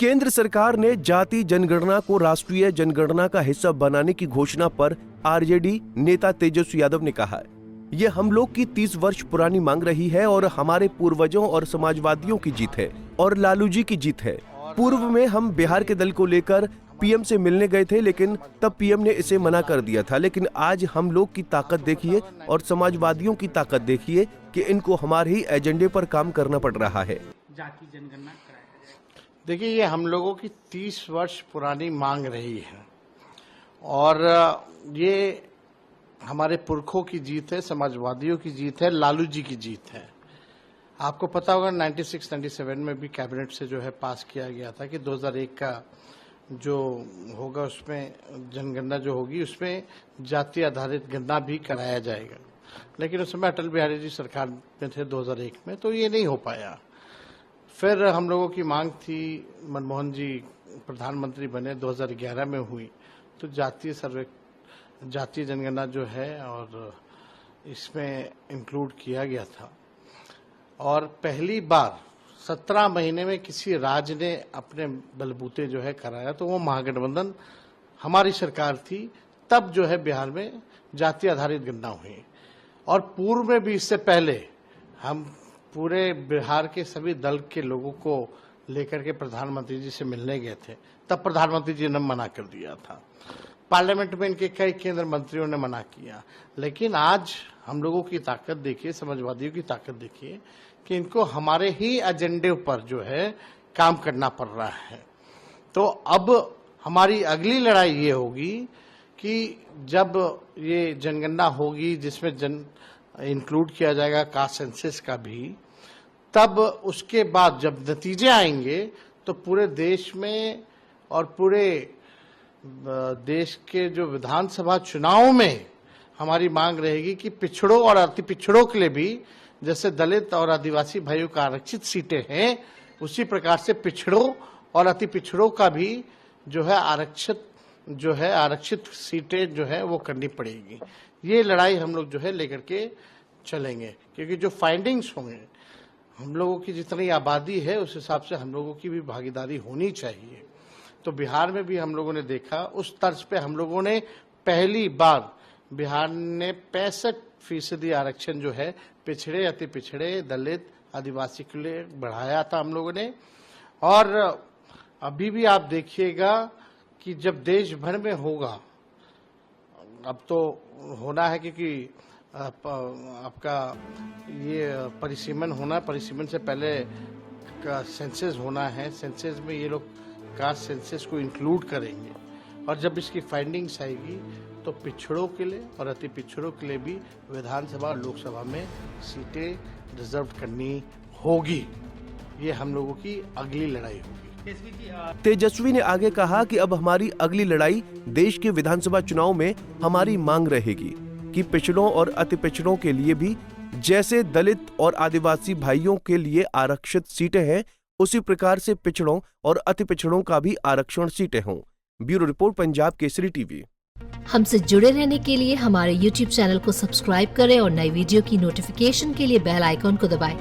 केंद्र सरकार ने जाति जनगणना को राष्ट्रीय जनगणना का हिस्सा बनाने की घोषणा पर आरजेडी नेता तेजस्वी यादव ने कहा है, ये हम लोग की 30 वर्ष पुरानी मांग रही है और हमारे पूर्वजों और समाजवादियों की जीत है और लालू जी की जीत है। पूर्व में हम बिहार के दल को लेकर पीएम से मिलने गए थे, लेकिन तब पीएम ने इसे मना कर दिया था। लेकिन आज हम लोग की ताकत देखिए और समाजवादियों की ताकत देखिए कि इनको हमारे ही एजेंडे पर काम करना पड़ रहा है। जाति जनगणना कराया जाए। देखिए, ये हम लोगों की 30 वर्ष पुरानी मांग रही है और ये हमारे पुरखों की जीत है, समाजवादियों की जीत है, लालू जी की जीत है। आपको पता होगा 96-97 में भी कैबिनेट से जो है पास किया गया था कि 2001 का जो होगा उसमें जनगणना जो होगी उसमें जाति आधारित गणना भी कराया जाएगा। लेकिन उस समय अटल बिहारी जी सरकार में थे 2001 में, तो ये नहीं हो पाया। फिर हम लोगों की मांग थी, मनमोहन जी प्रधानमंत्री बने 2011 में हुई, तो जातीय जनगणना जो है और इसमें इंक्लूड किया गया था। और पहली बार 17 महीने में किसी राज्य ने अपने बलबूते जो है कराया, तो वो महागठबंधन हमारी सरकार थी। तब जो है बिहार में जाति आधारित गणना हुई और पूर्व में भी इससे पहले हम पूरे बिहार के सभी दल के लोगों को लेकर के प्रधानमंत्री जी से मिलने गए थे। तब प्रधानमंत्री जी ने मना कर दिया था। पार्लियामेंट में इनके कई केंद्र मंत्रियों ने मना किया। लेकिन आज हम लोगों की ताकत देखिए, समाजवादियों की ताकत देखिए कि इनको हमारे ही एजेंडे पर जो है काम करना पड़ रहा है। तो अब हमारी अगली लड़ाई ये होगी कि जब ये जनगणना होगी जिसमें इंक्लूड किया जाएगा कास्ट सेंसस का भी, तब उसके बाद जब नतीजे आएंगे तो पूरे देश में और पूरे देश के जो विधानसभा चुनाव में हमारी मांग रहेगी कि पिछड़ों और अति पिछड़ों के लिए भी, जैसे दलित और आदिवासी भाइयों का आरक्षित सीटें हैं, उसी प्रकार से पिछड़ों और अति पिछड़ों का भी जो है आरक्षित सीटें जो है वो करनी पड़ेगी। ये लड़ाई हम लोग जो है लेकर के चलेंगे, क्योंकि जो फाइंडिंग्स होंगे, हम लोगों की जितनी आबादी है उस हिसाब से हम लोगों की भी भागीदारी होनी चाहिए। तो बिहार में भी हम लोगों ने देखा, उस तर्ज पे हम लोगों ने पहली बार बिहार ने 65% आरक्षण जो है पिछड़े, अति पिछड़े, दलित, आदिवासी के लिए बढ़ाया था हम लोगों ने। और अभी भी आप देखिएगा कि जब देश भर में होगा, अब तो होना है क्योंकि आपका ये परिसीमन होना, परिसीमन से पहले का सेंसस होना है। सेंसस में ये लोग कास्ट सेंसस को इंक्लूड करेंगे और जब इसकी फाइंडिंग्स आएगी तो पिछड़ों के लिए और अति पिछड़ों के लिए भी विधानसभा और लोकसभा में सीटें रिजर्व करनी होगी। ये हम लोगों की अगली लड़ाई होगी। तेजस्वी ने आगे कहा कि अब हमारी अगली लड़ाई देश के विधानसभा चुनाव में हमारी मांग रहेगी कि पिछड़ों और अति पिछड़ों के लिए भी जैसे दलित और आदिवासी भाइयों के लिए आरक्षित सीटें हैं, उसी प्रकार से पिछड़ों और अति पिछड़ों का भी आरक्षण सीटें हों। Bureau report, Punjab Kesari TV. हमसे जुड़े रहने के लिए हमारे YouTube चैनल को सब्सक्राइब करें और नई वीडियो की नोटिफिकेशन के लिए बेल आइकॉन को दबाएं।